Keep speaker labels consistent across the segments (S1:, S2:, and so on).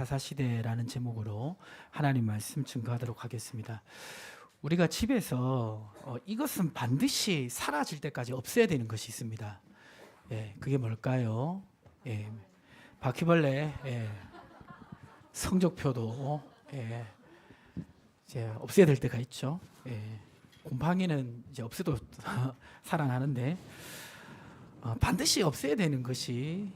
S1: 사사시대라는 제목으로 하나님 말씀 증거하도록 하겠습니다. 우리가 집에서 이것은 반드시 사라질 때까지 없애야 되는 것이 있습니다. 그게 뭘까요? 바퀴벌레, 성적표도 이제 없애야 될 때가 있죠. 곰팡이는 이제 없애도 살아나는데 반드시 없애야 되는 것이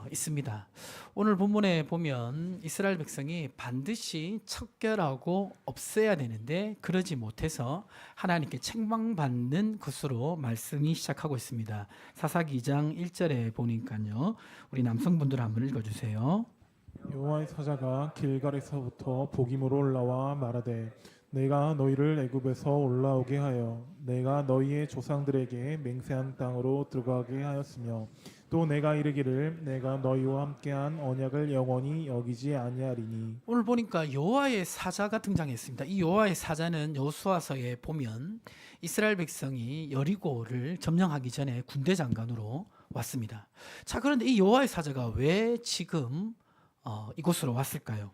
S1: 있습니다. 오늘 본문에 보면 이스라엘 백성이 반드시 척결하고 없애야 되는데 그러지 못해서 하나님께 책망받는 것으로 말씀이 시작하고 있습니다. 사사기 2장 1절에 보니까요. 우리 남성분들 한번 읽어주세요.
S2: 여호와의 사자가 길갈에서부터 복임으로 올라와 말하되 내가 너희를 애굽에서 올라오게 하여 내가 너희의 조상들에게 맹세한 땅으로 들어가게 하였으며 또 내가 이르기를 내가 너희와 함께한 언약을 영원히 여기지 아니하리니.
S1: 오늘 보니까 여호와의 사자가 등장했습니다. 이 여호와의 사자는 여호수아서에 보면 이스라엘 백성이 여리고를 점령하기 전에 군대 장관으로 왔습니다. 자, 그런데 이 여호와의 사자가 왜 지금 이곳으로 왔을까요?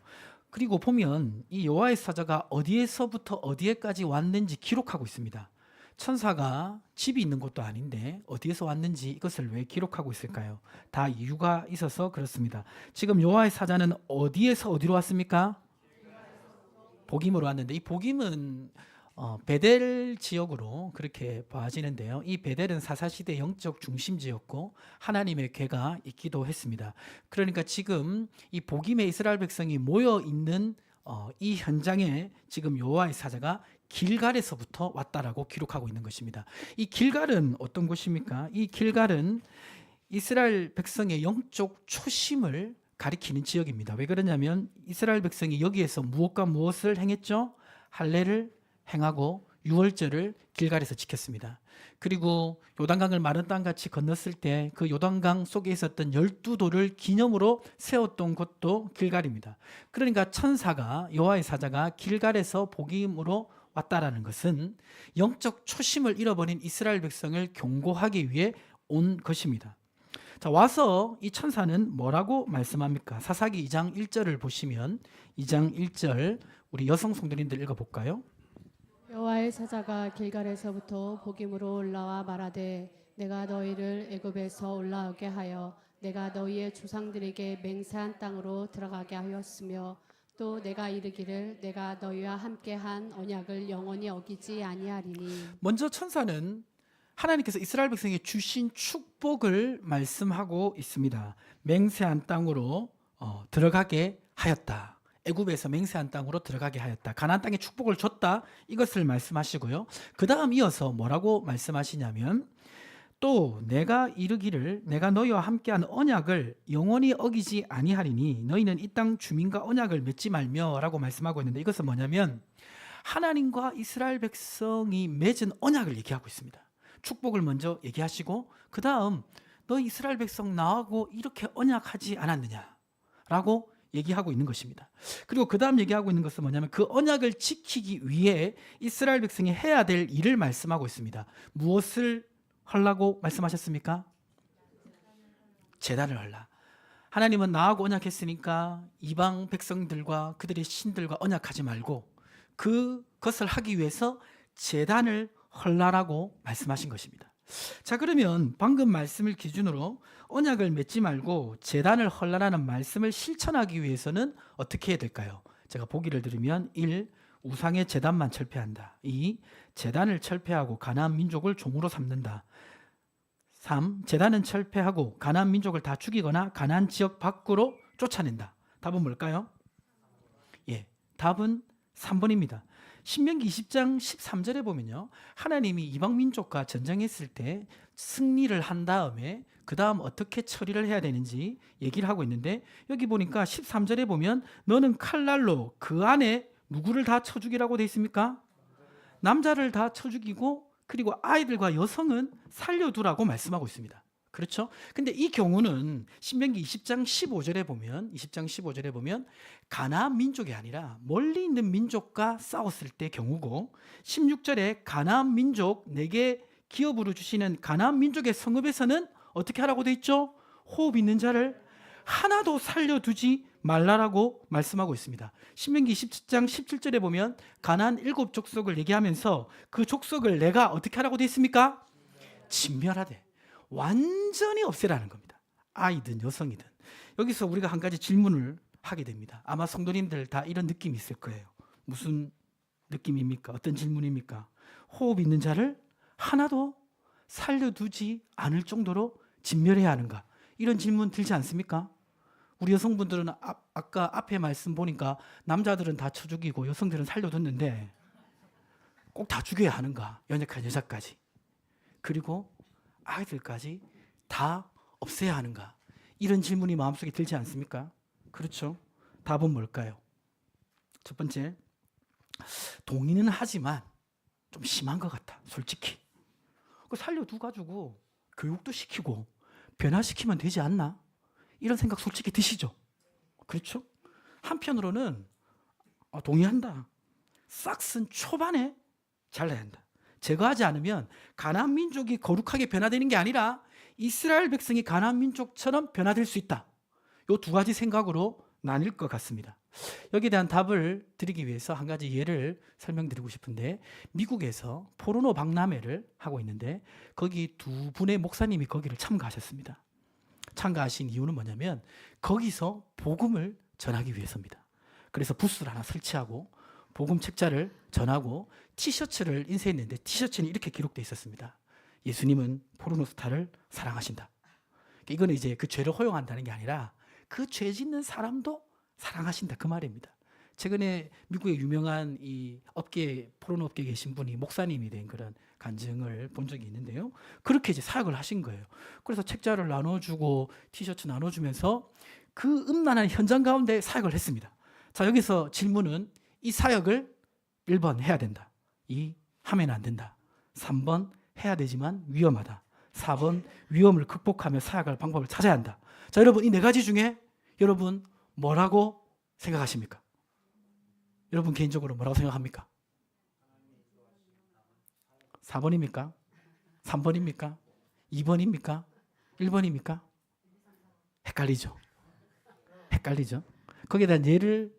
S1: 그리고 보면 이 여호와의 사자가 어디에서부터 어디에까지 왔는지 기록하고 있습니다. 천사가 집이 있는 곳도 아닌데 어디에서 왔는지 이것을 왜 기록하고 있을까요? 다 이유가 있어서 그렇습니다. 지금 여호와의 사자는 어디에서 어디로 왔습니까? 복임으로 왔는데 이 복임은 베델 지역으로 그렇게 봐지는데요. 이 베델은 사사시대 영적 중심지였고 하나님의 궤가 있기도 했습니다. 그러니까 지금 이 복임의 이스라엘 백성이 모여 있는 이 현장에 지금 여호와의 사자가 길갈에서부터 왔다라고 기록하고 있는 것입니다. 이 길갈은 어떤 곳입니까? 이 길갈은 이스라엘 백성의 영적 초심을 가리키는 지역입니다. 왜 그러냐면 이스라엘 백성이 여기에서 무엇과 무엇을 행했죠? 할례를 행하고 유월절을 길갈에서 지켰습니다. 그리고 요단강을 마른 땅같이 건넜을 때 그 요단강 속에 있었던 12돌을 기념으로 세웠던 곳도 길갈입니다. 그러니까 천사가 여호와의 사자가 길갈에서 복임으로 왔다라는 것은 영적 초심을 잃어버린 이스라엘 백성을 경고하기 위해 온 것입니다. 자, 와서 이 천사는 뭐라고 말씀합니까? 사사기 2장 1절을 보시면 2장 1절 우리 여성 성도님들 읽어볼까요?
S3: 여호와의 사자가 길갈에서부터 복임으로 올라와 말하되 내가 너희를 애굽에서 올라오게 하여 내가 너희의 조상들에게 맹세한 땅으로 들어가게 하였으며 또 내가 이르기를 내가 너희와 함께한 언약을 영원히 어기지 아니하리니.
S1: 먼저 천사는 하나님께서 이스라엘 백성에게 주신 축복을 말씀하고 있습니다. 맹세한 땅으로 들어가게 하였다. 애굽에서 맹세한 땅으로 들어가게 하였다. 가나안 땅에 축복을 줬다. 이것을 말씀하시고요. 그 다음 이어서 뭐라고 말씀하시냐면 또 내가 이르기를 내가 너희와 함께한 언약을 영원히 어기지 아니하리니 너희는 이 땅 주민과 언약을 맺지 말며 라고 말씀하고 있는데 이것은 뭐냐면 하나님과 이스라엘 백성이 맺은 언약을 얘기하고 있습니다. 축복을 먼저 얘기하시고 그 다음 너희 이스라엘 백성 나하고 이렇게 언약하지 않았느냐라고 얘기하고 있는 것입니다. 그리고 그 다음 얘기하고 있는 것은 뭐냐면 그 언약을 지키기 위해 이스라엘 백성이 해야 될 일을 말씀하고 있습니다. 무엇을 하려고 말씀하셨습니까? 제단을 하라. 하나님은 나하고 언약했으니까 이방 백성들과 그들의 신들과 언약하지 말고 그것을 하기 위해서 제단을 헐라라고 말씀하신 것입니다. 자, 그러면 방금 말씀을 기준으로 언약을 맺지 말고 제단을 헐라라는 말씀을 실천하기 위해서는 어떻게 해야 될까요? 제가 보기를 드리면 1. 우상의 제단만 철폐한다. 2. 제단을 철폐하고 가나안 민족을 종으로 삼는다. 3. 제단은 철폐하고 가나안 민족을 다 죽이거나 가나안 지역 밖으로 쫓아낸다. 답은 뭘까요? 답은 3번입니다. 신명기 20장 13절에 보면요. 하나님이 이방 민족과 전쟁했을 때 승리를 한 다음에 그 다음 어떻게 처리를 해야 되는지 얘기를 하고 있는데 여기 보니까 13절에 보면 너는 칼날로 그 안에 누구를 다 쳐 죽이라고 돼 있습니까? 남자를 다 쳐 죽이고 그리고 아이들과 여성은 살려두라고 말씀하고 있습니다. 그렇죠? 근데 이 경우는 신명기 20장 15절에 보면 가나안 민족이 아니라 멀리 있는 민족과 싸웠을 때 경우고 16절에 가나안 민족 내게 기업으로 주시는 가나안 민족의 성읍에서는 어떻게 하라고 돼 있죠? 호흡 있는 자를 하나도 살려두지 말라라고 말씀하고 있습니다. 신명기 27장 17절에 보면 가나안 7족속을 얘기하면서 그 족속을 내가 어떻게 하라고 되어 있습니까? 진멸하되 완전히 없애라는 겁니다. 아이든 여성이든. 여기서 우리가 한 가지 질문을 하게 됩니다. 아마 성도님들 다 이런 느낌이 있을 거예요. 무슨 느낌입니까? 어떤 질문입니까? 호흡 있는 자를 하나도 살려두지 않을 정도로 진멸해야 하는가? 이런 질문 들지 않습니까? 우리 여성분들은 아까 앞에 말씀 보니까 남자들은 다 쳐 죽이고 여성들은 살려뒀는데 꼭 다 죽여야 하는가? 연약한 여자까지. 그리고 아이들까지 다 없애야 하는가? 이런 질문이 마음속에 들지 않습니까? 그렇죠? 답은 뭘까요? 첫 번째, 동의는 하지만 좀 심한 것 같아, 솔직히. 살려두가지고 교육도 시키고 변화시키면 되지 않나? 이런 생각 솔직히 드시죠? 그렇죠? 한편으로는 동의한다. 싹슨 초반에 잘라야 한다. 제거하지 않으면 가나안 민족이 거룩하게 변화되는 게 아니라 이스라엘 백성이 가나안 민족처럼 변화될 수 있다. 이 두 가지 생각으로 나뉠 것 같습니다. 여기에 대한 답을 드리기 위해서 한 가지 예를 설명드리고 싶은데, 미국에서 포르노 박람회를 하고 있는데 거기 두 분의 목사님이 거기를 참가하셨습니다. 참가하신 이유는 뭐냐면 거기서 복음을 전하기 위해서입니다. 그래서 부스를 하나 설치하고 복음 책자를 전하고 티셔츠를 인쇄했는데 티셔츠는 이렇게 기록되어 있었습니다. 예수님은 포르노 스타를 사랑하신다. 이거는 이제 그 죄를 허용한다는 게 아니라 그 죄 짓는 사람도 사랑하신다, 그 말입니다. 최근에 미국의 유명한 이 업계, 포르노 업계에 계신 분이 목사님이 된 그런 간증을 본 적이 있는데요. 그렇게 이제 사역을 하신 거예요. 그래서 책자를 나눠주고 티셔츠 나눠주면서 그 음란한 현장 가운데 사역을 했습니다. 자, 여기서 질문은 이 사역을 1번 해야 된다. 2. 하면 안 된다. 3번 해야 되지만 위험하다. 4번 위험을 극복하며 사역할 방법을 찾아야 한다. 자, 여러분 이 네 가지 중에 여러분 뭐라고 생각하십니까? 여러분 개인적으로 뭐라고 생각합니까? 4번입니까? 3번입니까? 2번입니까? 1번입니까? 헷갈리죠? 헷갈리죠? 거기에 대한 예를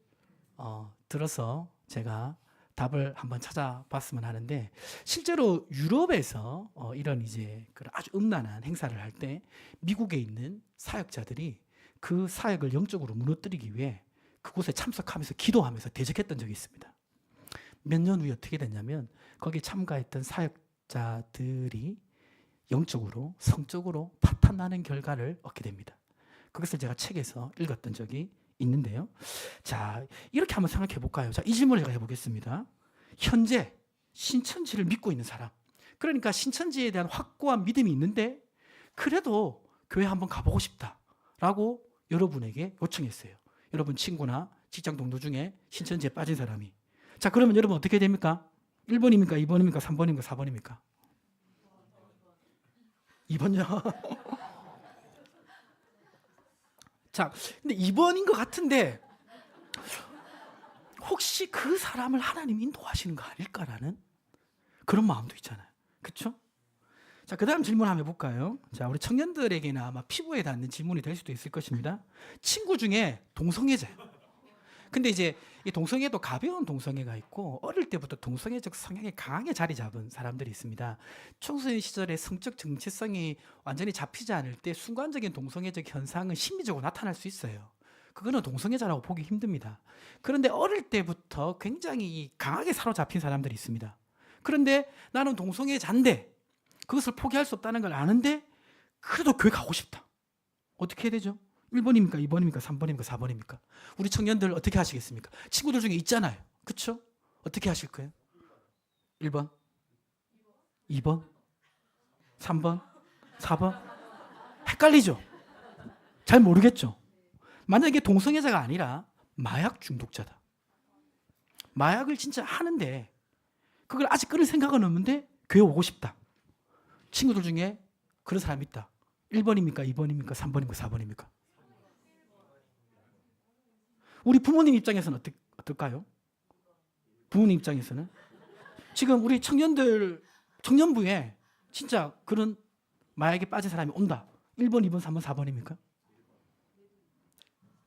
S1: 들어서 제가 답을 한번 찾아봤으면 하는데, 실제로 유럽에서 이런 이제 아주 음란한 행사를 할 때 미국에 있는 사역자들이 그 사역을 영적으로 무너뜨리기 위해 그곳에 참석하면서 기도하면서 대적했던 적이 있습니다. 몇 년 후에 어떻게 됐냐면 거기 참가했던 사역자들이 영적으로 성적으로 파탄나는 결과를 얻게 됩니다. 그것을 제가 책에서 읽었던 적이 있는데요. 자, 이렇게 한번 생각해 볼까요? 자, 이 질문을 제가 해보겠습니다. 현재 신천지를 믿고 있는 사람, 그러니까 신천지에 대한 확고한 믿음이 있는데 그래도 교회 한번 가보고 싶다라고 여러분에게 요청했어요. 여러분 친구나 직장 동료 중에 신천지에 빠진 사람이. 자, 그러면 여러분 어떻게 됩니까? 1번입니까? 2번입니까? 3번입니까? 4번입니까? 2번요. 자, 근데 2번인 것 같은데 혹시 그 사람을 하나님 인도하시는 거 아닐까라는 그런 마음도 있잖아요. 그렇죠? 자, 그 다음 질문 한번 해볼까요? 자, 우리 청년들에게는 아마 피부에 닿는 질문이 될 수도 있을 것입니다. 친구 중에 동성애자예요. 근데 이제 이 동성애도 가벼운 동성애가 있고 어릴 때부터 동성애적 성향이 강하게 자리 잡은 사람들이 있습니다. 청소년 시절에 성적 정체성이 완전히 잡히지 않을 때 순간적인 동성애적 현상은 심리적으로 나타날 수 있어요. 그거는 동성애자라고 보기 힘듭니다. 그런데 어릴 때부터 굉장히 강하게 사로잡힌 사람들이 있습니다. 그런데 나는 동성애자인데 그것을 포기할 수 없다는 걸 아는데 그래도 교회 가고 싶다. 어떻게 해야 되죠? 1번입니까? 2번입니까? 3번입니까? 4번입니까? 우리 청년들 어떻게 하시겠습니까? 친구들 중에 있잖아요. 그렇죠? 어떻게 하실 거예요? 1번? 2번? 3번? 4번? 헷갈리죠? 잘 모르겠죠? 만약에 동성애자가 아니라 마약 중독자다. 마약을 진짜 하는데 그걸 아직 끊을 생각은 없는데 교회 오고 싶다. 친구들 중에 그런 사람이 있다. 1번입니까? 2번입니까? 3번입니까? 4번입니까? 우리 부모님 입장에서는 어떨까요? 부모님 입장에서는 지금 우리 청년부에 진짜 그런 마약에 빠진 사람이 온다. 1번, 2번, 3번, 4번입니까?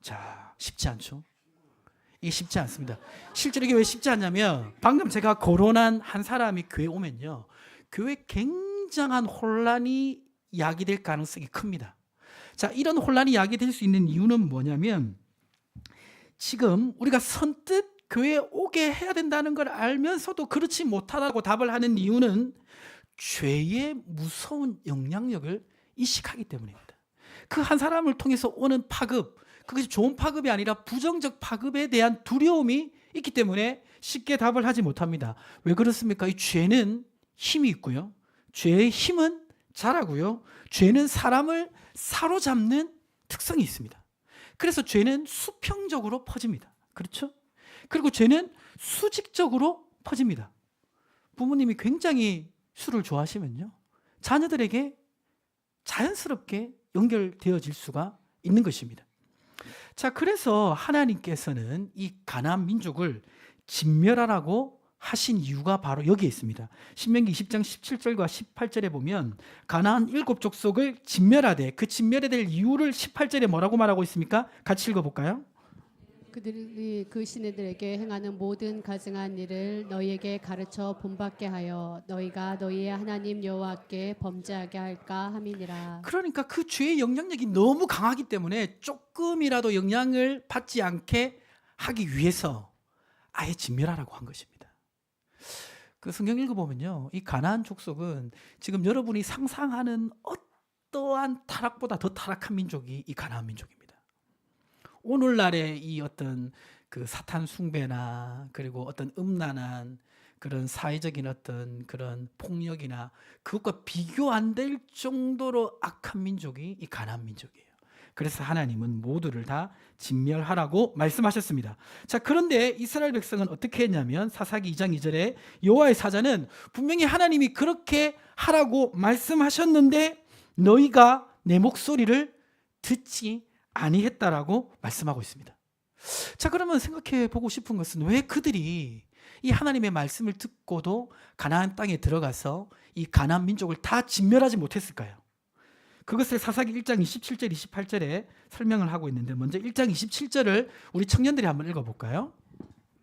S1: 자, 쉽지 않죠? 이게 쉽지 않습니다. 실제로 이게 왜 쉽지 않냐면 방금 제가 거론한 한 사람이 교회 오면요, 교회 굉장한 혼란이 야기될 가능성이 큽니다. 자, 이런 혼란이 야기될 수 있는 이유는 뭐냐면 지금 우리가 선뜻 교회에 오게 해야 된다는 걸 알면서도 그렇지 못하다고 답을 하는 이유는 죄의 무서운 영향력을 인식하기 때문입니다. 그 한 사람을 통해서 오는 파급, 그것이 좋은 파급이 아니라 부정적 파급에 대한 두려움이 있기 때문에 쉽게 답을 하지 못합니다. 왜 그렇습니까? 이 죄는 힘이 있고요, 죄의 힘은 잘하고요, 죄는 사람을 사로잡는 특성이 있습니다. 그래서 죄는 수평적으로 퍼집니다. 그렇죠? 그리고 죄는 수직적으로 퍼집니다. 부모님이 굉장히 술을 좋아하시면요, 자녀들에게 자연스럽게 연결되어질 수가 있는 것입니다. 자, 그래서 하나님께서는 이 가나안 민족을 진멸하라고 하신 이유가 바로 여기에 있습니다. 신명기 20장 17절과 18절에 보면 가나안 7족속을 진멸하되 그 진멸해야 될 이유를 18절에 뭐라고 말하고 있습니까? 같이 읽어볼까요?
S3: 그들이 그 시내들에게 행하는 모든 가증한 일을 너희에게 가르쳐 본받게 하여 너희가 너희의 하나님 여호와께 범죄하게 할까 함이니라.
S1: 그러니까 그 죄의 영향력이 너무 강하기 때문에 조금이라도 영향을 받지 않게 하기 위해서 아예 진멸하라고 한 것입니다. 그 성경 읽어보면요, 이 가나안 족속은 지금 여러분이 상상하는 어떠한 타락보다 더 타락한 민족이 이 가나안 민족입니다. 오늘날의 이 어떤 그 사탄 숭배나 그리고 어떤 음란한 그런 사회적인 어떤 그런 폭력이나 그것과 비교 안 될 정도로 악한 민족이 이 가나안 민족이에요. 그래서 하나님은 모두를 다 진멸하라고 말씀하셨습니다. 자, 그런데 이스라엘 백성은 어떻게 했냐면 사사기 2장 2절에 여호와의 사자는 분명히 하나님이 그렇게 하라고 말씀하셨는데 너희가 내 목소리를 듣지 아니했다라고 말씀하고 있습니다. 자, 그러면 생각해 보고 싶은 것은 왜 그들이 이 하나님의 말씀을 듣고도 가나안 땅에 들어가서 이 가나안 민족을 다 진멸하지 못했을까요? 그것을 사사기 1장 27절 28절에 설명을 하고 있는데 먼저 1장 27절을 우리 청년들이 한번 읽어볼까요?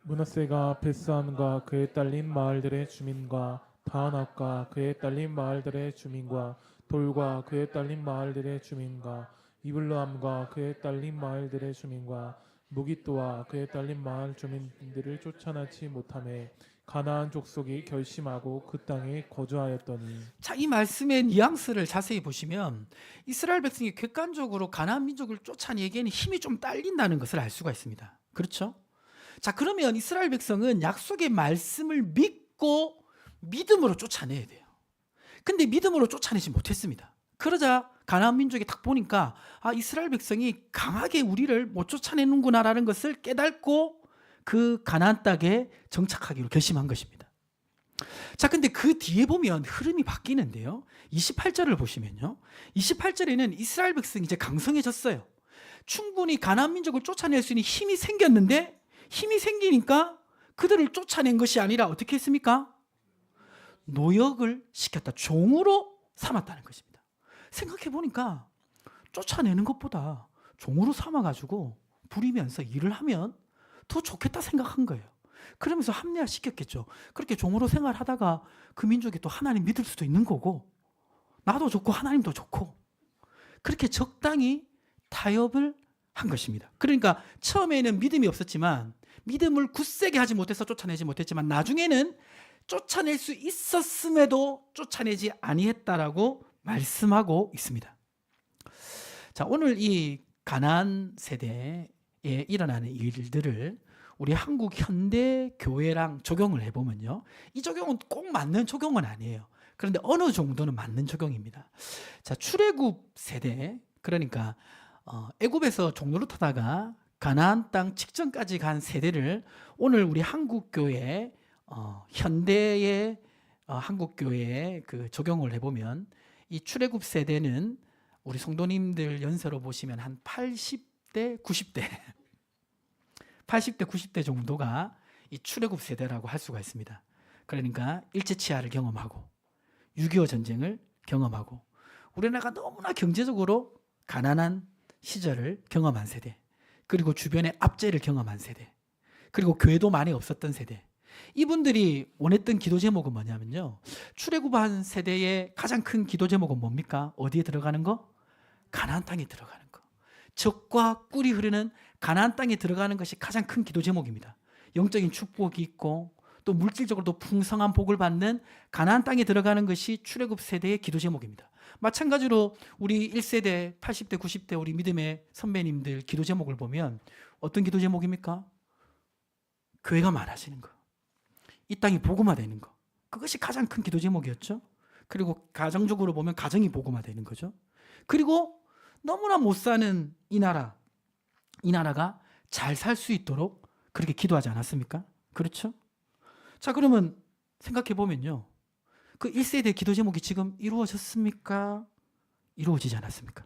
S2: 므낫세가 베스함과 그에 딸린 마을들의 주민과 다한압과 그에 딸린 마을들의 주민과 돌과 그에 딸린 마을들의 주민과 이블르함과 그에 딸린 마을들의 주민과 무깃도와 그에 딸린 마을 주민들을 쫓아내지 못하매 가나안 족속이 결심하고 그 땅에 거주하였더니.
S1: 자, 이 말씀의 뉘앙스를 자세히 보시면 이스라엘 백성이 객관적으로 가나안 민족을 쫓아내기에는 힘이 좀 딸린다는 것을 알 수가 있습니다. 그렇죠? 자, 그러면 이스라엘 백성은 약속의 말씀을 믿고 믿음으로 쫓아내야 돼요. 근데 믿음으로 쫓아내지 못했습니다. 그러자 가나안 민족이 딱 보니까 이스라엘 백성이 강하게 우리를 못 쫓아내는구나라는 것을 깨닫고 그 가나안 땅에 정착하기로 결심한 것입니다. 자, 근데 그 뒤에 보면 흐름이 바뀌는데요. 28절을 보시면요, 28절에는 이스라엘 백성이 이제 강성해졌어요. 충분히 가나안 민족을 쫓아낼 수 있는 힘이 생겼는데 힘이 생기니까 그들을 쫓아낸 것이 아니라 어떻게 했습니까? 노역을 시켰다. 종으로 삼았다는 것입니다. 생각해 보니까 쫓아내는 것보다 종으로 삼아가지고 부리면서 일을 하면 더 좋겠다 생각한 거예요. 그러면서 합리화시켰겠죠. 그렇게 종으로 생활하다가 그 민족이 또 하나님 믿을 수도 있는 거고 나도 좋고 하나님도 좋고 그렇게 적당히 타협을 한 것입니다. 그러니까 처음에는 믿음이 없었지만 믿음을 굳세게 하지 못해서 쫓아내지 못했지만 나중에는 쫓아낼 수 있었음에도 쫓아내지 아니했다라고 말씀하고 있습니다. 자, 오늘 이 가나안 세대에 일어나는 일들을 우리 한국 현대 교회랑 적용을 해보면요, 이 적용은 꼭 맞는 적용은 아니에요. 그런데 어느 정도는 맞는 적용입니다. 자, 출애굽 세대, 그러니까 애굽에서 종로를 타다가 가나안 땅 직전까지 간 세대를 오늘 우리 한국 교회 현대의 한국 교회에 그 적용을 해보면 이 출애굽 세대는 우리 성도님들 연세로 보시면 한 80대, 90대 80대, 90대 정도가 이 출애굽 세대라고 할 수가 있습니다. 그러니까 일제치하를 경험하고 6.25 전쟁을 경험하고 우리나라가 너무나 경제적으로 가난한 시절을 경험한 세대. 그리고 주변에 압제를 경험한 세대, 그리고 교회도 많이 없었던 세대, 이분들이 원했던 기도 제목은 뭐냐면요, 출애굽한 세대의 가장 큰 기도 제목은 뭡니까? 어디에 들어가는 거? 가나안 땅에 들어가는 거. 젖과 꿀이 흐르는 가나안 땅에 들어가는 것이 가장 큰 기도 제목입니다. 영적인 축복이 있고 또 물질적으로도 풍성한 복을 받는 가나안 땅에 들어가는 것이 출애굽 세대의 기도 제목입니다. 마찬가지로 우리 1세대, 80대, 90대 우리 믿음의 선배님들 기도 제목을 보면 어떤 기도 제목입니까? 교회가 많아지는 거, 이 땅이 복음화되는 거, 그것이 가장 큰 기도 제목이었죠. 그리고 가정적으로 보면 가정이 복음화되는 거죠. 그리고 너무나 못 사는 이 나라가 잘 살 수 있도록 그렇게 기도하지 않았습니까? 그렇죠? 자, 그러면 생각해 보면요, 그 1세대 기도 제목이 지금 이루어졌습니까? 이루어지지 않았습니까?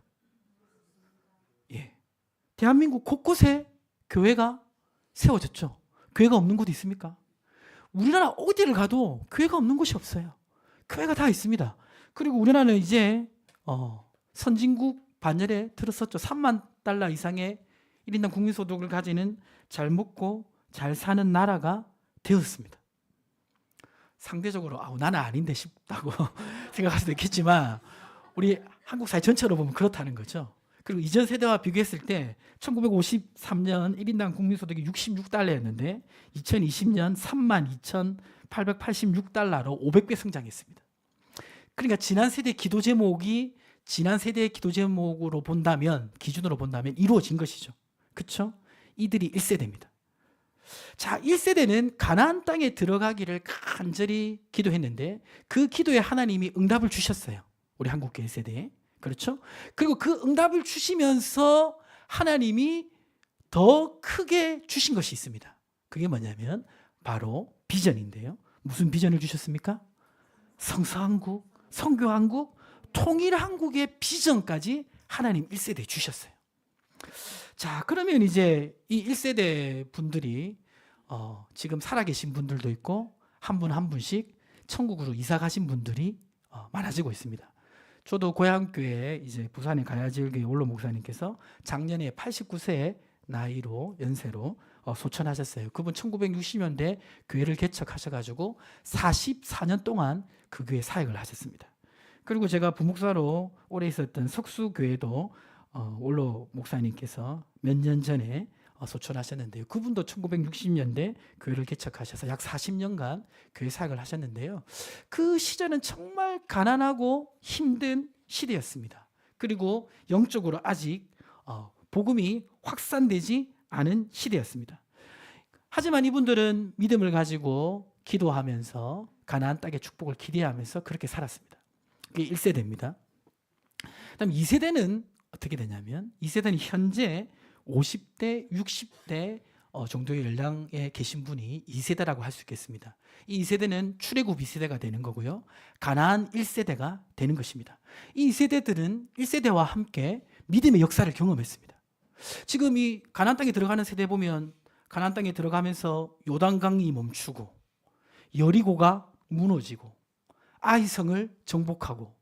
S1: 예. 대한민국 곳곳에 교회가 세워졌죠. 교회가 없는 곳이 있습니까? 우리나라 어디를 가도 교회가 없는 곳이 없어요. 교회가 다 있습니다. 그리고 우리나라는 이제 선진국 반열에 들었었죠. 3만 달러 이상의 1인당 국민소득을 가지는 잘 먹고 잘 사는 나라가 되었습니다. 상대적으로 나는 아닌데 싶다고 생각할 수도 있겠지만 우리 한국 사회 전체로 보면 그렇다는 거죠. 그리고 이전 세대와 비교했을 때 1953년 1인당 국민소득이 66달러였는데 2020년 32,886달러로 500배 성장했습니다. 그러니까 지난 세대의 기도 제목이 지난 세대의 기도 제목으로 본다면, 기준으로 본다면 이루어진 것이죠. 그렇죠? 이들이 1세대입니다. 자, 1세대는 가나안 땅에 들어가기를 간절히 기도했는데 그 기도에 하나님이 응답을 주셨어요. 우리 한국교회 세대에. 그렇죠? 그리고 그 응답을 주시면서 하나님이 더 크게 주신 것이 있습니다. 그게 뭐냐면 바로 비전인데요. 무슨 비전을 주셨습니까? 성서한국, 성교한국, 통일한국의 비전까지 하나님 1세대에 주셨어요. 자, 그러면 이제 이 1세대 분들이 지금 살아계신 분들도 있고 한 분 한 분씩 천국으로 이사 가신 분들이 많아지고 있습니다. 저도 고향교회 이제 부산의 가야지을교회 원로 목사님께서 작년에 89세의 나이로 연세로 소천하셨어요. 그분 1960년대 교회를 개척하셔가지고 44년 동안 그 교회 사역을 하셨습니다. 그리고 제가 부목사로 오래 있었던 석수교회도 원로 목사님께서 몇 년 전에 소천하셨는데요. 그분도 1960년대 교회를 개척하셔서 약 40년간 교회 사역을 하셨는데요. 그 시절은 정말 가난하고 힘든 시대였습니다. 그리고 영적으로 아직 복음이 확산되지 않은 시대였습니다. 하지만 이분들은 믿음을 가지고 기도하면서 가나안 땅의 축복을 기대하면서 그렇게 살았습니다. 그게 1세대입니다. 그다음 2세대는 어떻게 되냐면 2세대는 현재 50대, 60대 정도의 연령에 계신 분이 2세대라고 할 수 있겠습니다. 이 2세대는 출애굽 2세대가 되는 거고요. 가나안 1세대가 되는 것입니다. 이 2세대들은 1세대와 함께 믿음의 역사를 경험했습니다. 지금 이 가나안 땅에 들어가는 세대 보면 가나안 땅에 들어가면서 요단강이 멈추고 여리고가 무너지고 아이성을 정복하고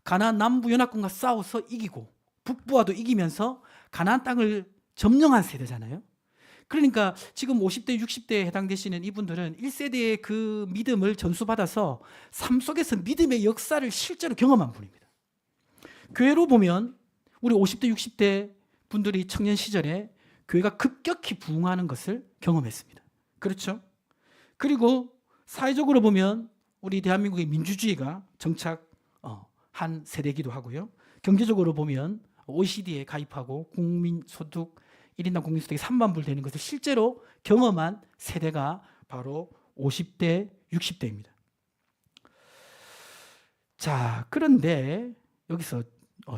S1: 가나안 남부 연합군과 싸워서 이기고 북부와도 이기면서 가나안 땅을 점령한 세대잖아요. 그러니까 지금 50대, 60대에 해당되시는 이분들은 1세대의 그 믿음을 전수받아서 삶 속에서 믿음의 역사를 실제로 경험한 분입니다. 교회로 보면 우리 50대, 60대 분들이 청년 시절에 교회가 급격히 부흥하는 것을 경험했습니다. 그렇죠? 그리고 사회적으로 보면 우리 대한민국의 민주주의가 정착한 세대이기도 하고요. 경제적으로 보면 OECD에 가입하고 국민소득 1인당 국민소득이 3만 불 되는 것을 실제로 경험한 세대가 바로 50대, 60대입니다. 자, 그런데 여기서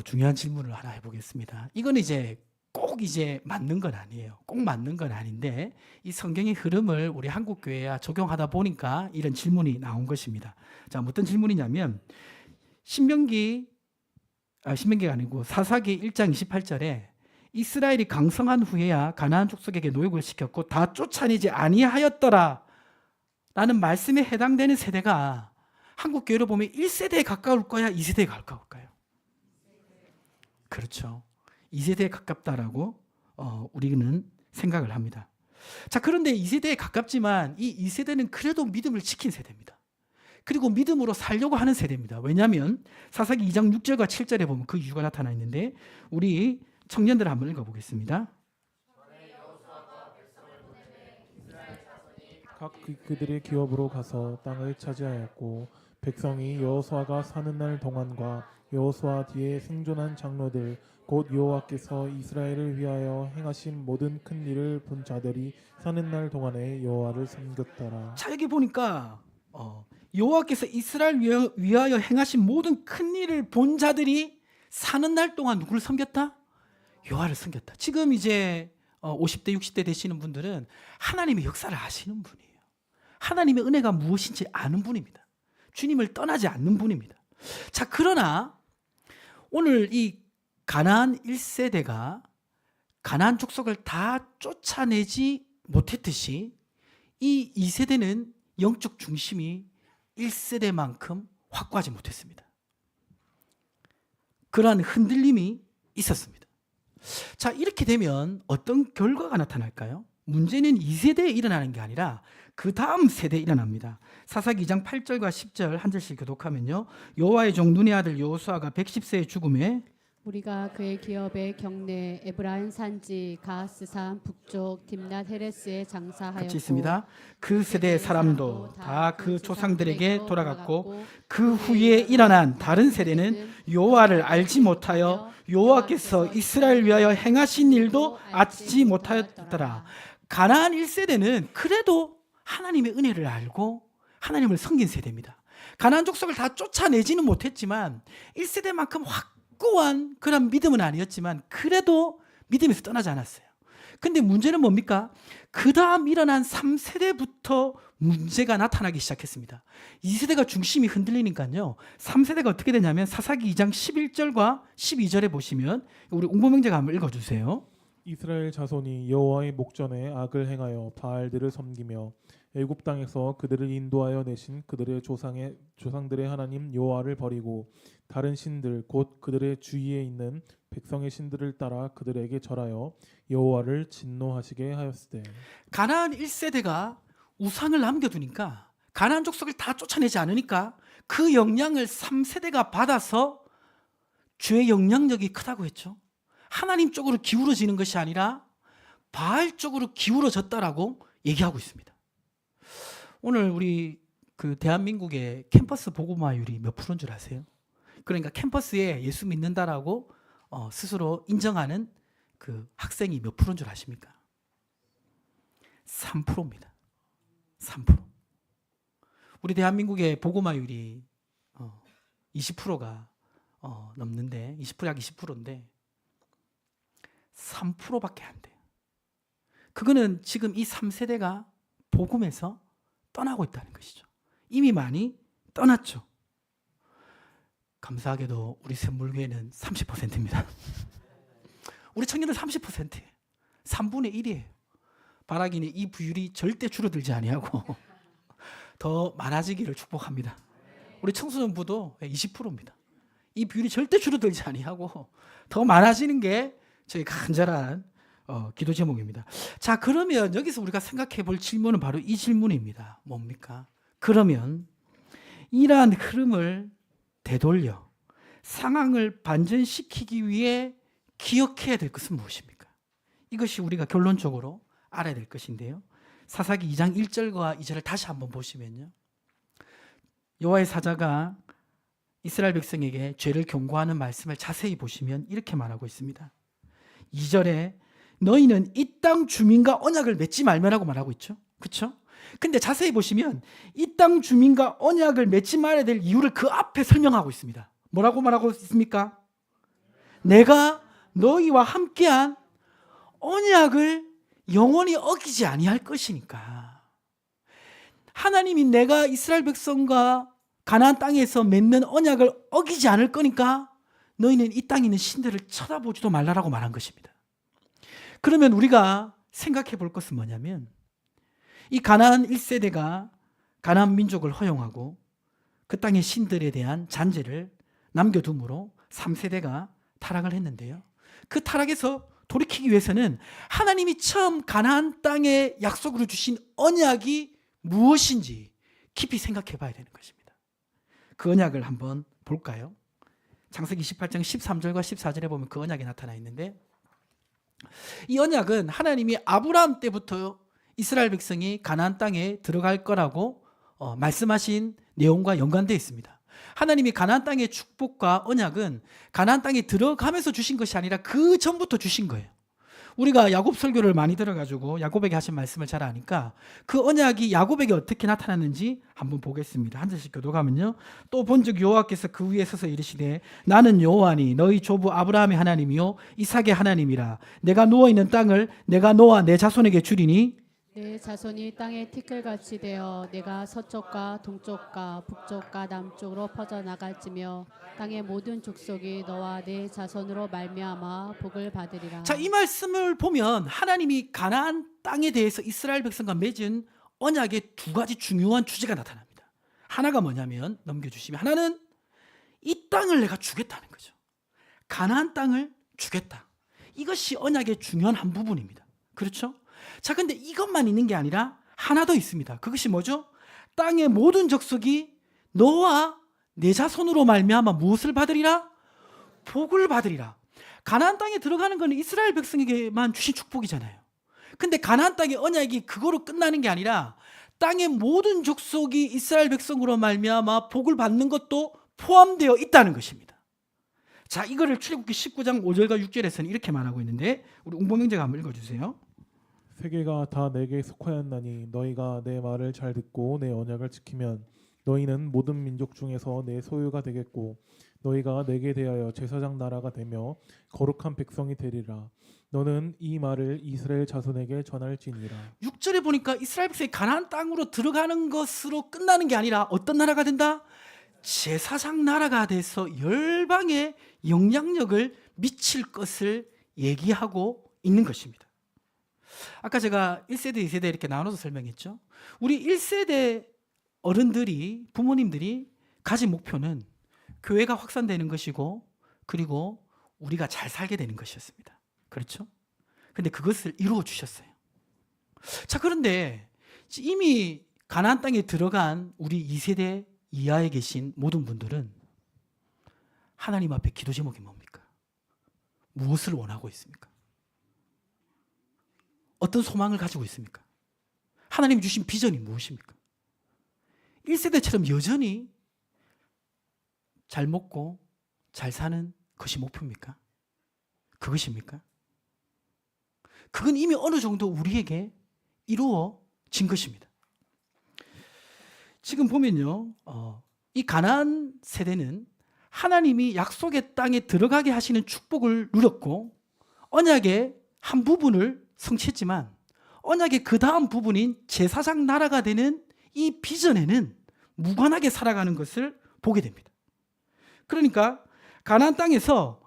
S1: 중요한 질문을 하나 해보겠습니다. 이건 이제 꼭 이제 맞는 건 아니에요. 꼭 맞는 건 아닌데 이 성경의 흐름을 우리 한국교회에 적용하다 보니까 이런 질문이 나온 것입니다. 자, 어떤 질문이냐면 신명기가 아니고 사사기 1장 28절에 이스라엘이 강성한 후에야 가나안 족속에게 노역을 시켰고 다 쫓아내지 아니하였더라 라는 말씀에 해당되는 세대가 한국교회로 보면 1세대에 가까울 거야, 2세대에 가까울까요? 그렇죠. 2세대에 가깝다라고 우리는 생각을 합니다. 자, 그런데 2세대에 가깝지만 이 2세대는 그래도 믿음을 지킨 세대입니다. 그리고 믿음으로 살려고 하는 세대입니다. 왜냐하면 사사기 2장 6절과 7절에 보면 그 이유가 나타나 있는데 우리 청년들 한번 읽어보겠습니다.
S2: 각 그들의 기업으로 가서 땅을 차지하였고 백성이 여호수아가 사는 날 동안과 여호수아 뒤에 생존한 장로들 곧 여호와께서 이스라엘을 위하여 행하신 모든 큰 일을 본 자들이 사는 날 동안에 여호와를 섬겼더라.
S1: 자, 여기 보니까 여호와께서 이스라엘 위하여 행하신 모든 큰 일을 본 자들이 사는 날 동안 누구를 섬겼다? 여호와를 섬겼다. 지금 이제 50대 60대 되시는 분들은 하나님의 역사를 아시는 분이에요. 하나님의 은혜가 무엇인지 아는 분입니다. 주님을 떠나지 않는 분입니다. 자, 그러나 오늘 이 가나안 1세대가 가나안 족속을 다 쫓아내지 못했듯이 이 2세대는 영적 중심이 1세대만큼 확고하지 못했습니다. 그러한 흔들림이 있었습니다. 자, 이렇게 되면 어떤 결과가 나타날까요? 문제는 2세대에 일어나는 게 아니라 그 다음 세대에 일어납니다. 사사기 2장 8절과 10절 한 절씩 교독하면요. 여호와의 종 눈의 아들 여호수아가 110세에 죽음에
S3: 우리가 그의 기업의 경내 에브라임 산지 가스산 북쪽 딥낫 헤레스에 장사하였고
S1: 같이 있습니다. 그 세대의 사람도 다 그 조상들에게 돌아갔고 그 후에 일어난 다른 세대는 여호와를 알지 못하여 여호와께서 이스라엘 위하여 행하신 일도 알지 못하였더라. 가나안 1세대는 그래도 하나님의 은혜를 알고 하나님을 섬긴 세대입니다. 가나안 족속을 다 쫓아내지는 못했지만 1세대만큼 확고한 그런 믿음은 아니었지만 그래도 믿음에서 떠나지 않았어요. 근데 문제는 뭡니까? 그 다음 일어난 3세대부터 문제가 나타나기 시작했습니다. 2세대가 중심이 흔들리니까요. 3세대가 어떻게 되냐면 사사기 2장 11절과 12절에 보시면 우리 웅보명제가 한번 읽어주세요.
S2: 이스라엘 자손이 여호와의 목전에 악을 행하여 바알들을 섬기며 애굽 땅에서 그들을 인도하여 내신 그들의 조상들의 하나님 여호와를 버리고 다른 신들 곧 그들의 주위에 있는 백성의 신들을 따라 그들에게 절하여 여호와를 진노하시게 하였으되.
S1: 가나안 1세대가 우상을 남겨두니까 가나안 족속을 다 쫓아내지 않으니까 그 영향을 3세대가 받아서 죄의 영향력이 크다고 했죠. 하나님 쪽으로 기울어지는 것이 아니라 바알 쪽으로 기울어졌다라고 얘기하고 있습니다. 오늘 우리 그 대한민국의 캠퍼스 복음화율이 몇 프로인 줄 아세요? 그러니까 캠퍼스에 예수 믿는다라고 스스로 인정하는 그 학생이 몇 프로인 줄 아십니까? 3%입니다. 3%. 우리 대한민국의 복음화율이 20%가 넘는데 20% 약 20%인데 3%밖에 안 돼요. 그거는 지금 이 3세대가 복음에서 떠나고 있다는 것이죠. 이미 많이 떠났죠. 감사하게도 우리 샘물교회는 30%입니다. 우리 청년들 30%예요. 3분의 1이에요. 바라기는 이 비율이 절대 줄어들지 아니하고 더 많아지기를 축복합니다. 우리 청소년부도 20%입니다. 이 비율이 절대 줄어들지 아니하고 더 많아지는 게 저희 간절한 기도 제목입니다. 자, 그러면 여기서 우리가 생각해 볼 질문은 바로 이 질문입니다. 뭡니까? 그러면 이러한 흐름을 되돌려 상황을 반전시키기 위해 기억해야 될 것은 무엇입니까? 이것이 우리가 결론적으로 알아야 될 것인데요. 사사기 2장 1절과 2절을 다시 한번 보시면요. 여호와의 사자가 이스라엘 백성에게 죄를 경고하는 말씀을 자세히 보시면 이렇게 말하고 있습니다. 2절에 너희는 이 땅 주민과 언약을 맺지 말매라고 말하고 있죠. 그렇죠? 근데 자세히 보시면 이 땅 주민과 언약을 맺지 말아야 될 이유를 그 앞에 설명하고 있습니다. 뭐라고 말하고 있습니까? 내가 너희와 함께한 언약을 영원히 어기지 아니할 것이니까. 하나님이 내가 이스라엘 백성과 가나안 땅에서 맺는 언약을 어기지 않을 거니까 너희는 이 땅에 있는 신들을 쳐다보지도 말라라고 말한 것입니다. 그러면 우리가 생각해 볼 것은 뭐냐면 이 가나안 1세대가 가나안 민족을 허용하고 그 땅의 신들에 대한 잔재를 남겨둠으로 3세대가 타락을 했는데요. 그 타락에서 돌이키기 위해서는 하나님이 처음 가나안 땅에 약속으로 주신 언약이 무엇인지 깊이 생각해 봐야 되는 것입니다. 그 언약을 한번 볼까요? 창세기 28장 13절과 14절에 보면 그 언약이 나타나 있는데, 이 언약은 하나님이 아브라함 때부터 이스라엘 백성이 가나안 땅에 들어갈 거라고 말씀하신 내용과 연관되어 있습니다. 하나님이 가나안 땅의 축복과 언약은 가나안 땅에 들어가면서 주신 것이 아니라 그 전부터 주신 거예요. 우리가 야곱 설교를 많이 들어가지고 야곱에게 하신 말씀을 잘 아니까 그 언약이 야곱에게 어떻게 나타났는지 한번 보겠습니다. 한 절씩 교독하면요. 또 본즉 여호와께서 그 위에 서서 이르시되 나는 여호와니 너희 조부 아브라함의 하나님이요 이삭의 하나님이라. 내가 누워있는 땅을 내가 너와 내 자손에게 주리니
S3: 내 자손이 땅에 티끌같이 되어 내가 서쪽과 동쪽과 북쪽과 남쪽으로 퍼져나갈지며 땅의 모든 족속이 너와 내 자손으로 말미암아 복을 받으리라.
S1: 자, 이 말씀을 보면 하나님이 가나안 땅에 대해서 이스라엘 백성과 맺은 언약의 두 가지 중요한 주제가 나타납니다. 하나가 뭐냐면, 넘겨주시면, 하나는 이 땅을 내가 주겠다는 거죠. 가나안 땅을 주겠다. 이것이 언약의 중요한 한 부분입니다. 그렇죠? 자, 근데 이것만 있는 게 아니라 하나 더 있습니다. 그것이 뭐죠? 땅의 모든 족속이 너와 내 자손으로 말미암아 무엇을 받으리라? 복을 받으리라. 가나안 땅에 들어가는 건 이스라엘 백성에게만 주신 축복이잖아요. 근데 가나안 땅의 언약이 그거로 끝나는 게 아니라 땅의 모든 족속이 이스라엘 백성으로 말미암아 복을 받는 것도 포함되어 있다는 것입니다. 자, 이거를 출애굽기 19장 5절과 6절에서는 이렇게 말하고 있는데, 우리 웅봉형제가 한번 읽어주세요.
S2: 세계가 다 내게 속하였나니 너희가 내 말을 잘 듣고 내 언약을 지키면 너희는 모든 민족 중에서 내 소유가 되겠고 너희가 내게 대하여 제사장 나라가 되며 거룩한 백성이 되리라. 너는 이 말을 이스라엘 자손에게 전할지니라.
S1: 6절에 보니까 이스라엘 백성이 가나안 땅으로 들어가는 것으로 끝나는 게 아니라 어떤 나라가 된다? 제사장 나라가 돼서 열방에 영향력을 미칠 것을 얘기하고 있는 것입니다. 아까 제가 1세대, 2세대 이렇게 나눠서 설명했죠. 우리 1세대 어른들이, 부모님들이 가진 목표는 교회가 확산되는 것이고, 그리고 우리가 잘 살게 되는 것이었습니다. 그렇죠? 근데 그것을 이루어 주셨어요. 자, 그런데 이미 가나안 땅에 들어간 우리 2세대 이하에 계신 모든 분들은 하나님 앞에 기도 제목이 뭡니까? 무엇을 원하고 있습니까? 어떤 소망을 가지고 있습니까? 하나님 주신 비전이 무엇입니까? 1세대처럼 여전히 잘 먹고 잘 사는 것이 목표입니까? 그것입니까? 그건 이미 어느 정도 우리에게 이루어진 것입니다. 지금 보면요, 이 가나안 세대는 하나님이 약속의 땅에 들어가게 하시는 축복을 누렸고 언약의 한 부분을 성취했지만 언약의 그 다음 부분인 제사장 나라가 되는 이 비전에는 무관하게 살아가는 것을 보게 됩니다. 그러니까 가나안 땅에서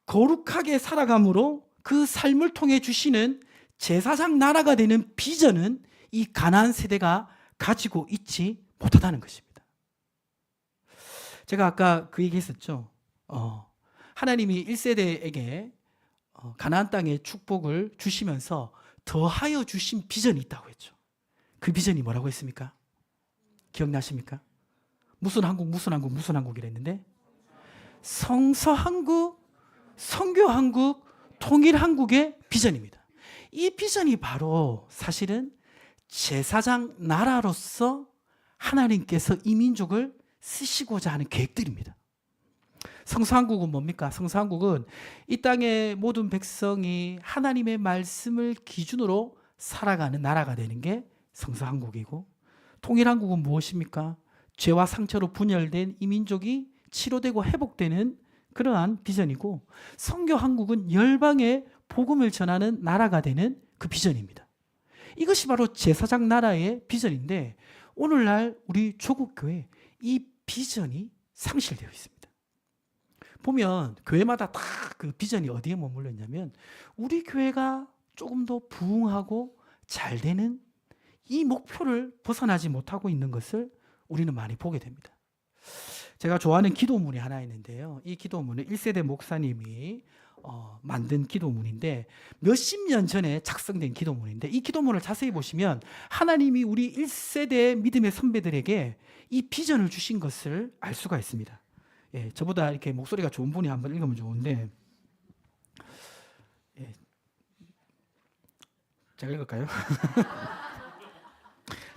S1: 거룩하게 살아감으로 그 삶을 통해 주시는 제사장 나라가 되는 비전은 이 가나안 세대가 가지고 있지 못하다는 것입니다. 제가 아까 그 얘기 했었죠. 하나님이 1세대에게 가나안 땅의 축복을 주시면서 더하여 주신 비전이 있다고 했죠. 그 비전이 뭐라고 했습니까? 기억나십니까? 무슨 한국이랬는데 성서한국, 선교한국, 통일한국의 비전입니다. 이 비전이 바로 사실은 제사장 나라로서 하나님께서 이 민족을 쓰시고자 하는 계획들입니다. 성서한국은 뭡니까? 성서한국은 이 땅의 모든 백성이 하나님의 말씀을 기준으로 살아가는 나라가 되는 게 성서한국이고, 통일한국은 무엇입니까? 죄와 상처로 분열된 이 민족이 치료되고 회복되는 그러한 비전이고, 선교한국은 열방에 복음을 전하는 나라가 되는 그 비전입니다. 이것이 바로 제사장 나라의 비전인데 오늘날 우리 조국교회 이 비전이 상실되어 있습니다. 보면 교회마다 다 그 비전이 어디에 머물러 있냐면 우리 교회가 조금 더 부흥하고 잘 되는 이 목표를 벗어나지 못하고 있는 것을 우리는 많이 보게 됩니다. 제가 좋아하는 기도문이 하나 있는데요. 이 기도문은 1세대 목사님이 만든 기도문인데 몇십 년 전에 작성된 기도문인데 이 기도문을 자세히 보시면 하나님이 우리 1세대 믿음의 선배들에게 이 비전을 주신 것을 알 수가 있습니다. 예, 저보다 이렇게 목소리가 좋은 분이 한번 읽으면 좋은데 예, 제가 읽을까요?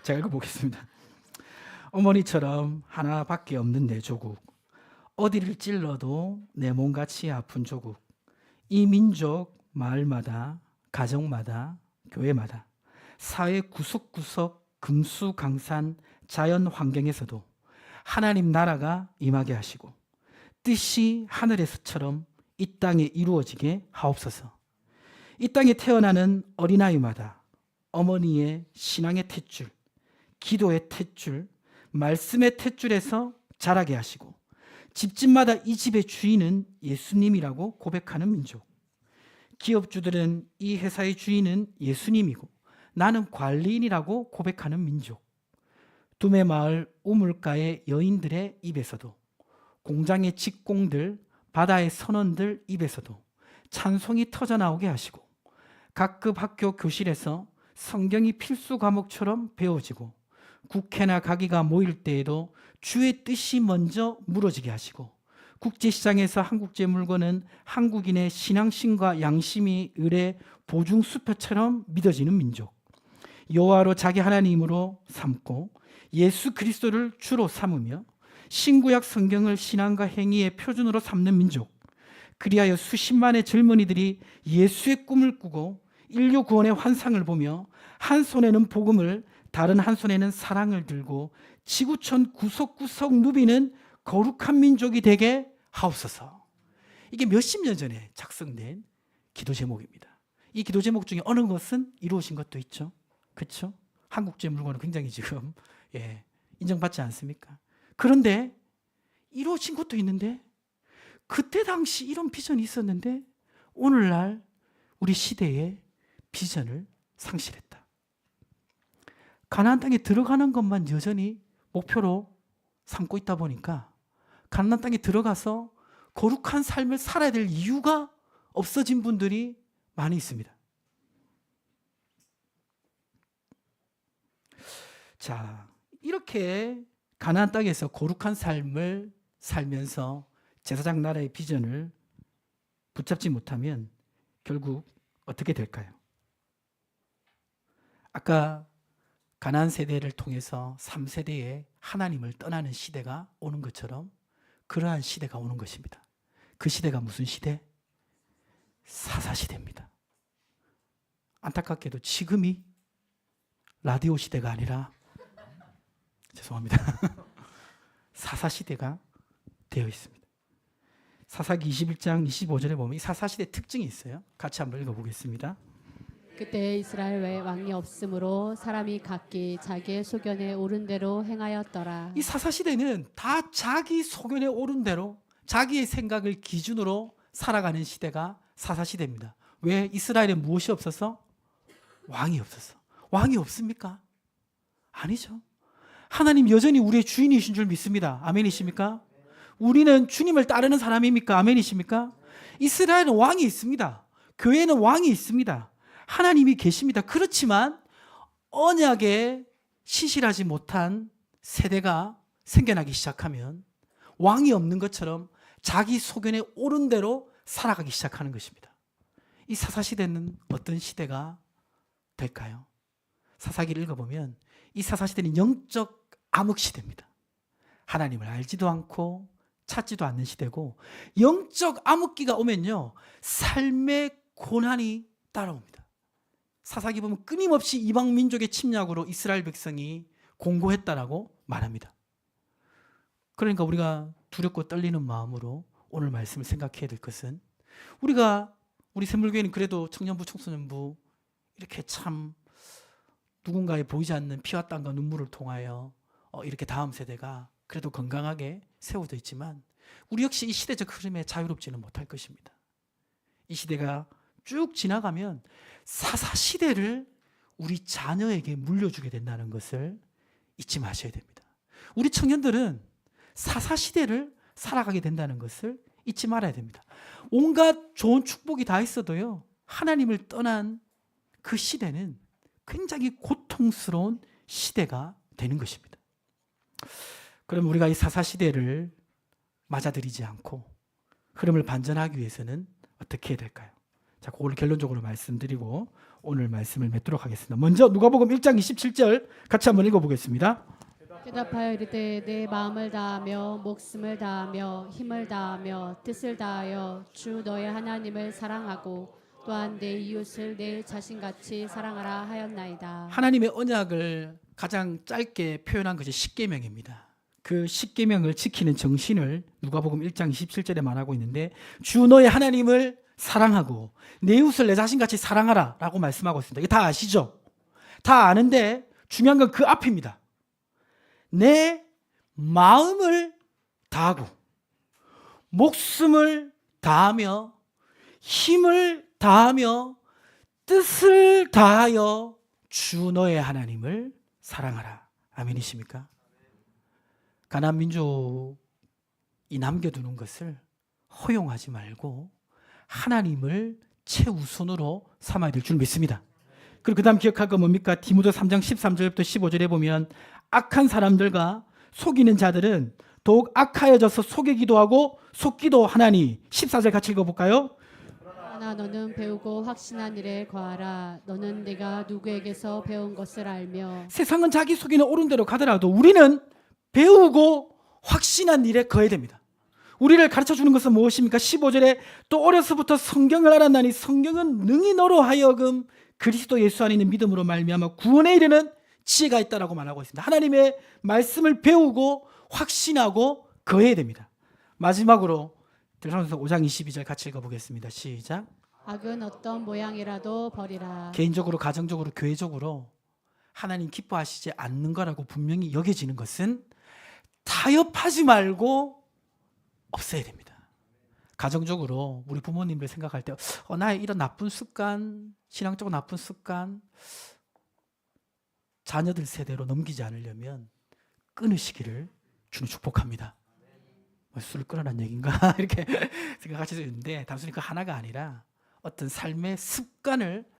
S1: 제가 읽어보겠습니다. 어머니처럼 하나밖에 없는 내 조국, 어디를 찔러도 내 몸같이 아픈 조국, 이 민족 마을마다, 가정마다, 교회마다, 사회 구석구석 금수강산 자연 환경에서도 하나님 나라가 임하게 하시고 뜻이 하늘에서처럼 이 땅에 이루어지게 하옵소서. 이 땅에 태어나는 어린아이마다 어머니의 신앙의 탯줄, 기도의 탯줄, 말씀의 탯줄에서 자라게 하시고 집집마다 이 집의 주인은 예수님이라고 고백하는 민족, 기업주들은 이 회사의 주인은 예수님이고 나는 관리인이라고 고백하는 민족, 두메마을 우물가의 여인들의 입에서도 공장의 직공들, 바다의 선원들 입에서도 찬송이 터져나오게 하시고 각급 학교 교실에서 성경이 필수 과목처럼 배워지고 국회나 가기가 모일 때에도 주의 뜻이 먼저 물어지게 하시고 국제시장에서 한국제 물건은 한국인의 신앙심과 양심이 을의 보증수표처럼 믿어지는 민족, 여호와로 자기 하나님으로 삼고 예수 그리스도를 주로 삼으며 신구약 성경을 신앙과 행위의 표준으로 삼는 민족, 그리하여 수십만의 젊은이들이 예수의 꿈을 꾸고 인류 구원의 환상을 보며 한 손에는 복음을 다른 한 손에는 사랑을 들고 지구촌 구석구석 누비는 거룩한 민족이 되게 하옵소서. 이게 몇십 년 전에 작성된 기도 제목입니다. 이 기도 제목 중에 어느 것은 이루어진 것도 있죠. 그렇죠? 한국제 물건은 굉장히 지금 인정받지 않습니까? 그런데 이루어진 것도 있는데 그때 당시 이런 비전이 있었는데 오늘날 우리 시대의 비전을 상실했다. 가나안 땅에 들어가는 것만 여전히 목표로 삼고 있다 보니까 가나안 땅에 들어가서 거룩한 삶을 살아야 될 이유가 없어진 분들이 많이 있습니다. 자, 이렇게 가나안 땅에서 거룩한 삶을 살면서 제사장 나라의 비전을 붙잡지 못하면 결국 어떻게 될까요? 아까 가나안 세대를 통해서 3세대의 하나님을 떠나는 시대가 오는 것처럼 그러한 시대가 오는 것입니다. 그 시대가 무슨 시대? 사사시대입니다. 안타깝게도 지금이 라디오 시대가 아니라 죄송합니다. 사사시대가 되어 있습니다. 사사기 21장 25절에 보면 이 사사시대 특징이 있어요. 같이 한번 읽어보겠습니다.
S3: 그때 이스라엘 외에 왕이 없으므로 사람이 각기 자기의 소견에 옳은 대로 행하였더라.
S1: 이 사사시대는 다 자기 소견에 옳은 대로 자기의 생각을 기준으로 살아가는 시대가 사사시대입니다. 왜? 이스라엘에 무엇이 없어서? 왕이 없어서. 왕이 없습니까? 아니죠. 하나님 여전히 우리의 주인이신 줄 믿습니다. 아멘이십니까? 우리는 주님을 따르는 사람입니까? 아멘이십니까? 이스라엘은 왕이 있습니다. 교회는 왕이 있습니다. 하나님이 계십니다. 그렇지만 언약에 신실하지 못한 세대가 생겨나기 시작하면 왕이 없는 것처럼 자기 소견에 옳은 대로 살아가기 시작하는 것입니다. 이 사사시대는 어떤 시대가 될까요? 사사기를 읽어보면 이 사사시대는 영적 암흑시대입니다. 하나님을 알지도 않고 찾지도 않는 시대고 영적 암흑기가 오면요 삶의 고난이 따라옵니다. 사사기 보면 끊임없이 이방 민족의 침략으로 이스라엘 백성이 공고했다라고 말합니다. 그러니까 우리가 두렵고 떨리는 마음으로 오늘 말씀을 생각해야 될 것은 우리 샘물교회는 그래도 청년부 청소년부 이렇게 참 누군가의 보이지 않는 피와 땀과 눈물을 통하여 이렇게 다음 세대가 그래도 건강하게 세워져 있지만 우리 역시 이 시대적 흐름에 자유롭지는 못할 것입니다. 이 시대가 쭉 지나가면 사사시대를 우리 자녀에게 물려주게 된다는 것을 잊지 마셔야 됩니다. 우리 청년들은 사사시대를 살아가게 된다는 것을 잊지 말아야 됩니다. 온갖 좋은 축복이 다 있어도요, 하나님을 떠난 그 시대는 굉장히 고통스러운 시대가 되는 것입니다. 그럼 우리가 이 사사시대를 맞아들이지 않고 흐름을 반전하기 위해서는 어떻게 해야 될까요? 자, 그걸 결론적으로 말씀드리고 오늘 말씀을 맺도록 하겠습니다. 먼저 누가복음 1장 27절 같이 한번 읽어보겠습니다.
S3: 대답하여 이르되 내 마음을 다하며 목숨을 다하며 힘을 다하며 뜻을 다하여 주 너의 하나님을 사랑하고 또한 내 이웃을 내 자신같이 사랑하라 하였나이다.
S1: 하나님의 언약을 가장 짧게 표현한 것이 십계명입니다. 그 십계명을 지키는 정신을 누가복음 1장 27절에 말하고 있는데, 주 너의 하나님을 사랑하고 내 이웃을 내 자신같이 사랑하라 라고 말씀하고 있습니다. 이게 다 아시죠? 다 아는데 중요한 건 그 앞입니다. 내 마음을 다하고 목숨을 다하며 힘을 다하며 뜻을 다하여 주 너의 하나님을 사랑하라. 아멘이십니까? 가나안 민족이 남겨두는 것을 허용하지 말고 하나님을 최우선으로 삼아야 될 줄 믿습니다. 그리고 그 다음 기억할 거 뭡니까? 디모데 3장 13절부터 15절에 보면 악한 사람들과 속이는 자들은 더욱 악하여져서 속이기도 하고 속기도 하나니. 14절 같이 읽어볼까요?
S3: 그러나 너는 배우고 확신한 일에 거하라. 너는 내가 누구에게서 배운 것을 알며.
S1: 세상은 자기 속이는 옳은 대로 가더라도 우리는 배우고 확신한 일에 거해야 됩니다. 우리를 가르쳐주는 것은 무엇입니까? 15절에 또 어려서부터 성경을 알았나니 성경은 능히 너로 하여금 그리스도 예수 안에 있는 믿음으로 말미암아 구원에 이르는 지혜가 있다라고 말하고 있습니다. 하나님의 말씀을 배우고 확신하고 거해야 됩니다. 마지막으로 데살로니가서 5장 22절 같이 읽어보겠습니다. 시작.
S3: 악은 어떤 모양이라도 버리라.
S1: 개인적으로, 가정적으로, 교회적으로 하나님 기뻐하시지 않는 거라고 분명히 여겨지는 것은 타협하지 말고 없애야 됩니다. 가정적으로 우리 부모님들 생각할 때 나의 이런 나쁜 습관, 신앙적으로 나쁜 습관 자녀들 세대로 넘기지 않으려면 끊으시기를 주님 축복합니다. 술을 끊으라는 얘기인가 이렇게 생각하실 수 있는데 단순히 그 하나가 아니라 어떤 삶의 습관을